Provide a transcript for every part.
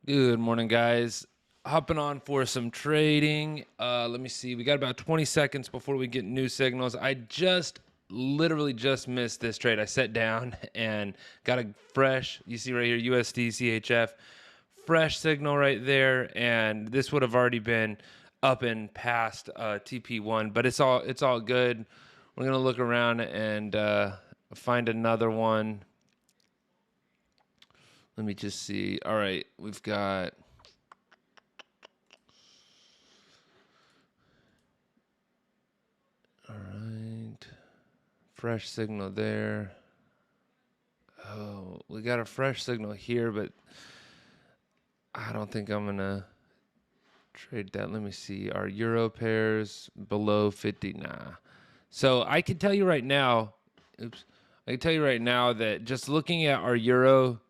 Good morning, guys. Hopping on for some trading. Let me see. We got about 20 seconds before we get new signals. I literally just missed this trade. I sat down and got a fresh, you see right here, USD CHF, fresh signal right there, and this would have already been up and past TP1, but it's all good. We're gonna look around and find another one. Let me just see. All right, we've got. All right, fresh signal there. Oh, we got a fresh signal here, but I don't think I'm gonna trade that. Let me see. Our euro pairs below 50. Nah. So I can tell you right now. Oops. I can tell you right now that just looking at our euro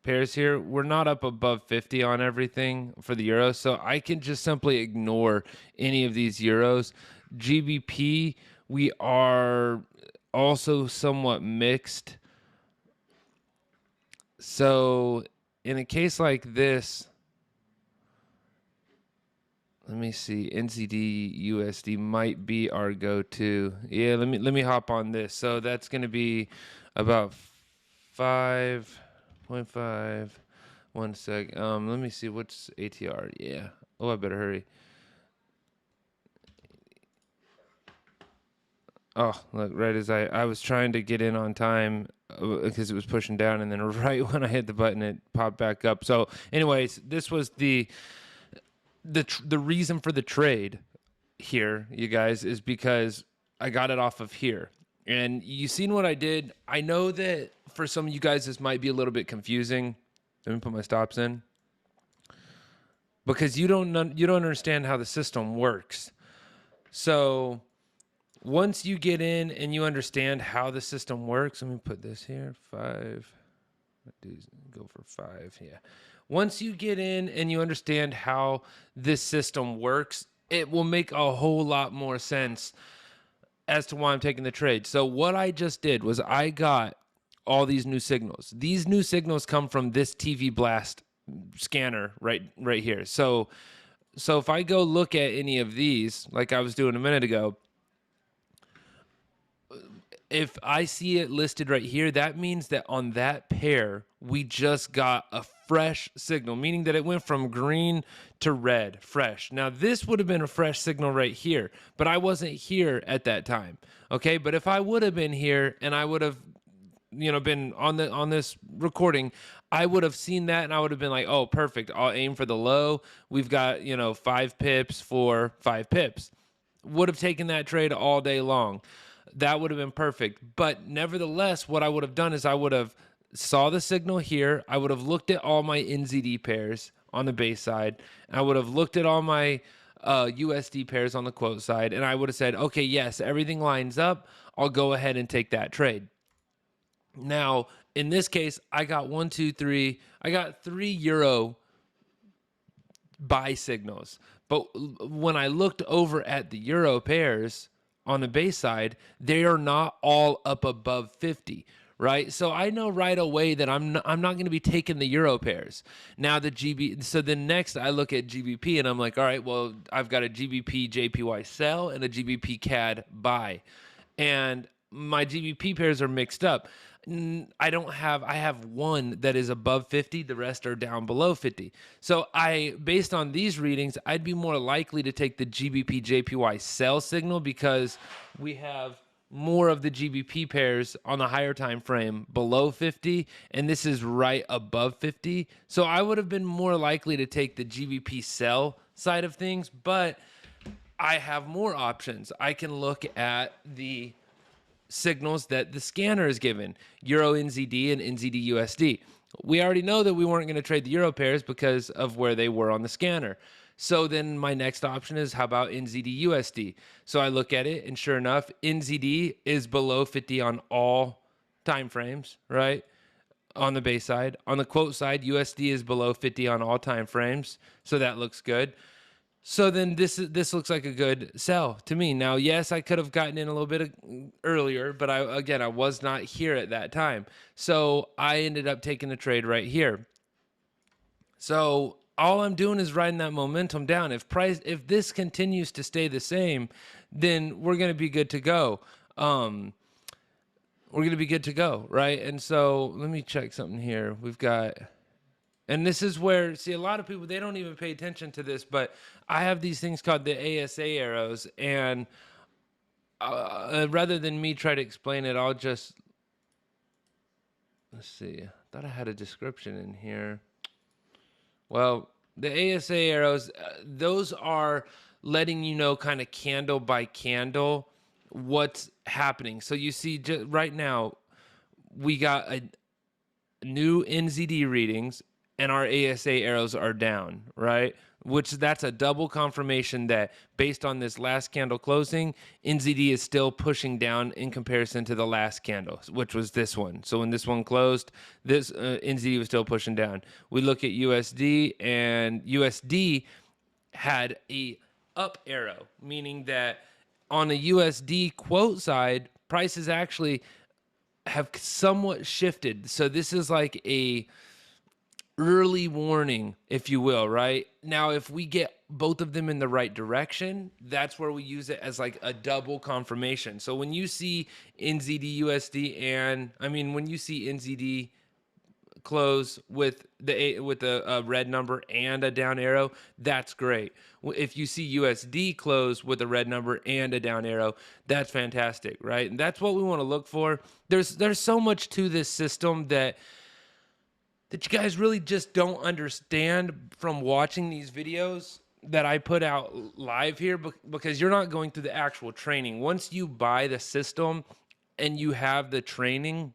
pairs here, we're not up above 50 on everything for the euro, so I can just simply ignore any of these euros. GBP, we are also somewhat mixed. So in a case like this, let me see. NZDUSD might be our go-to. Yeah, let me hop on this. So that's going to be about 5.5. 1 sec. Let me see what's ATR. Yeah. Oh, I better hurry. Oh, look, right as I was trying to get in on time because it was pushing down, and then right when I hit the button, it popped back up. So, anyways, this was the reason for the trade here, you guys, is because I got it off of here. And you seen what I did. I know that for some of you guys, this might be a little bit confusing. Let me put my stops in because you don't understand how the system works. So once you get in and you understand how the system works, let me put this here, 5. Go for 5. Yeah. Once you get in and you understand how this system works, it will make a whole lot more sense as to why I'm taking the trade. So what I just did was I got all these new signals. These new signals come from this Tvblast scanner right here. So if I go look at any of these, like I was doing a minute ago, if I see it listed right here, that means that on that pair, we just got a fresh signal, meaning that it went from green to red, fresh. Now, this would have been a fresh signal right here, but I wasn't here at that time. Okay, but if I would have been here and I would have been on this recording, I would have seen that and I would have been like, oh, perfect, I'll aim for the low. We've got 5 pips for 5 pips. Would have taken that trade all day long. That would have been perfect. But nevertheless, what I would have done is I would have saw the signal here. I would have looked at all my NZD pairs on the base side. I would have looked at all my USD pairs on the quote side. And I would have said, okay, yes, everything lines up. I'll go ahead and take that trade. Now, in this case, I got 1, 2, 3. I got 3 euro buy signals. But when I looked over at the euro pairs on the base side, they are not all up above 50, right? So I know right away that I'm not going to be taking the euro pairs. Now the GB, so then next I look at GBP and I'm like, all right, well, I've got a GBP JPY sell and a GBP CAD buy. And my GBP pairs are mixed up. I have one that is above 50. The rest are down below 50. So based on these readings, I'd be more likely to take the GBP JPY sell signal because we have more of the GBP pairs on the higher time frame below 50, and this is right above 50. So I would have been more likely to take the GBP sell side of things, but I have more options. I can look at the signals that the scanner is given, Euro NZD and NZD USD. We already know that we weren't going to trade the euro pairs because of where they were on the scanner. So then my next option is, how about NZD USD? So I look at it, and sure enough, NZD is below 50 on all time frames, right? On the base side. On the quote side, USD is below 50 on all time frames. So that looks good. So then this looks like a good sell to me. Now, yes, I could have gotten in a little bit earlier, but I was not here at that time. So I ended up taking the trade right here. So all I'm doing is riding that momentum down. If this continues to stay the same, then we're going to be good to go. We're going to be good to go, right? And so let me check something here. We've got, and this is where, see, a lot of people, they don't even pay attention to this, but I have these things called the ASA arrows. And rather than me try to explain it, I'll just, let's see. I thought I had a description in here. Well, the ASA arrows, those are letting you know kind of candle by candle what's happening. So you see right now, we got a new NZD readings and our ASA arrows are down, right? Which that's a double confirmation that based on this last candle closing, NZD is still pushing down in comparison to the last candle, which was this one. So when this one closed, this NZD was still pushing down. We look at USD, and USD had a up arrow, meaning that on the USD quote side, prices actually have somewhat shifted. So this is like a early warning, if you will, right? Now, if we get both of them in the right direction, that's where we use it as like a double confirmation. So when you see NZDUSD when you see NZD close with a red number and a down arrow, that's great. If you see USD close with a red number and a down arrow, that's fantastic, right? And that's what we want to look for. There's so much to this system that you guys really just don't understand from watching these videos that I put out live here, because you're not going through the actual training. Once you buy the system and you have the training,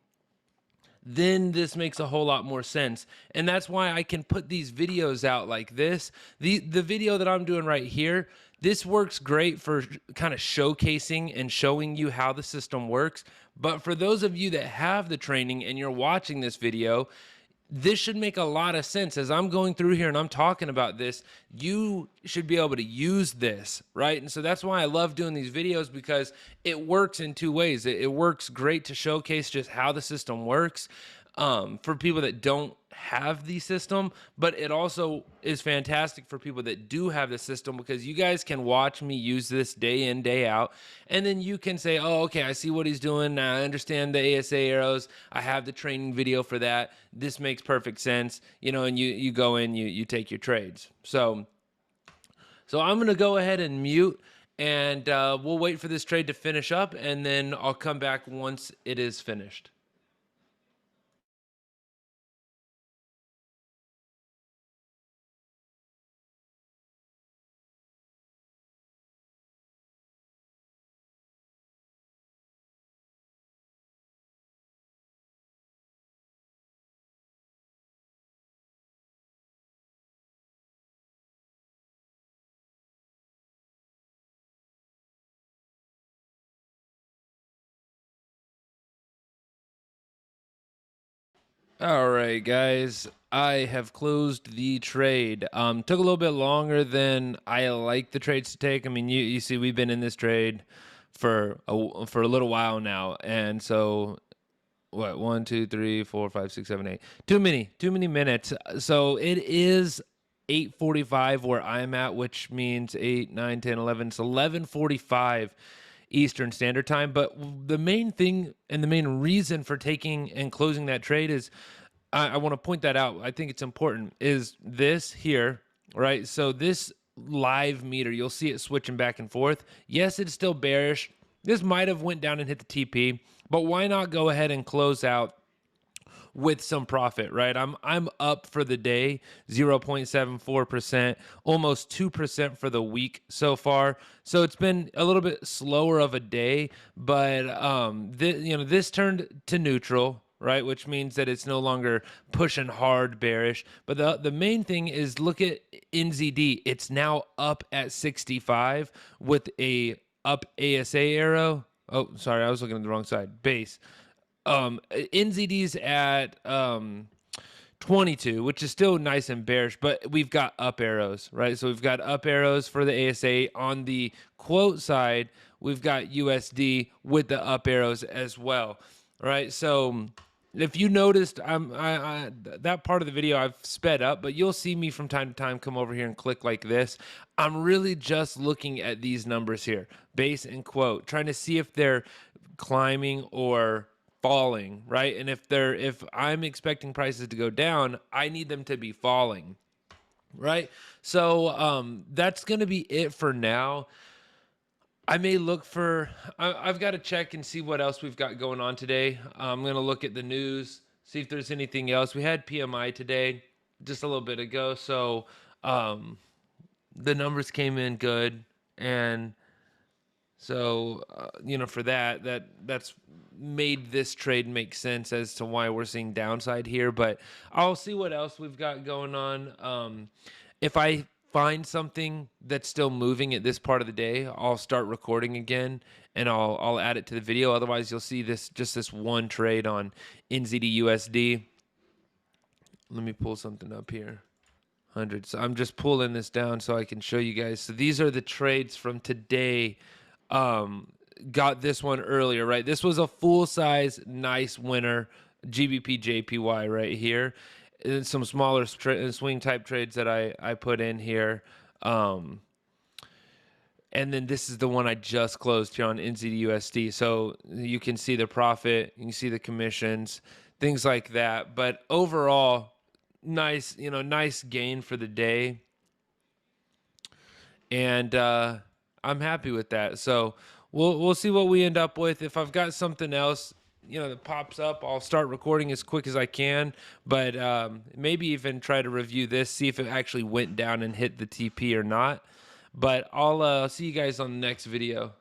then this makes a whole lot more sense. And that's why I can put these videos out like this. The video that I'm doing right here, this works great for kind of showcasing and showing you how the system works. But for those of you that have the training and you're watching this video, this should make a lot of sense. As I'm going through here and I'm talking about this, you should be able to use this, right? And so that's why I love doing these videos, because it works in two ways. It works great to showcase just how the system works for people that don't have the system, but it also is fantastic for people that do have the system, because you guys can watch me use this day in, day out, and then you can say, oh, okay, I see what he's doing. I understand the ASA arrows. I have the training video for that. This makes perfect sense, and you go in, you take your trades. So I'm going to go ahead and mute, and we'll wait for this trade to finish up, and then I'll come back once it is finished. All right, guys. I have closed the trade. Took a little bit longer than I like the trades to take. I mean, you see, we've been in this trade for a little while now, and so what? 1, 2, 3, 4, 5, 6, 7, 8. Too many minutes. So it is 8:45 where I'm at, which means 8, 9, 10, 11. It's 11:45 Eastern Standard Time. But the main thing and the main reason for taking and closing that trade is, I want to point that out. I think it's important, is this here, right? So this live meter, you'll see it switching back and forth. Yes, it's still bearish. This might have went down and hit the TP, but why not go ahead and close out with some profit, right? I'm up for the day, 0.74%, almost 2% for the week so far. So it's been a little bit slower of a day, but this turned to neutral, right? Which means that it's no longer pushing hard bearish. But the main thing is, look at NZD. It's now up at 65 with a up ASA arrow. Oh, sorry, I was looking at the wrong side. Base. NZD's at 22, which is still nice and bearish, but we've got up arrows, right? So we've got up arrows for the ASA. On the quote side, we've got USD with the up arrows as well, right? So If you noticed, that part of the video I've sped up, but you'll see me from time to time come over here and click like this. I'm really just looking at these numbers here, base and quote, trying to see if they're climbing or falling, right? And if I'm expecting prices to go down, I need them to be falling, right? So that's going to be it for now. I may look for, I've got to check and see what else we've got going on today. I'm going to look at the news, see if there's anything else. We had PMI today, just a little bit ago. So the numbers came in good. And so, for that's made this trade make sense as to why we're seeing downside here. But I'll see what else we've got going on. If I find something that's still moving at this part of the day, I'll start recording again and I'll add it to the video. Otherwise, you'll see this one trade on NZDUSD. Let me pull something up here. 100. So I'm just pulling this down so I can show you guys. So these are the trades from today. Got this one earlier, right? This was a full size, nice winner, GBP JPY right here. And some smaller swing type trades that I put in here. And then this is the one I just closed here on NZDUSD. So you can see the profit, you can see the commissions, things like that. But overall, nice, nice gain for the day. And I'm happy with that. So we'll see what we end up with. If I've got something else, that pops up, I'll start recording as quick as I can. But maybe even try to review this, see if it actually went down and hit the TP or not. But I'll see you guys on the next video.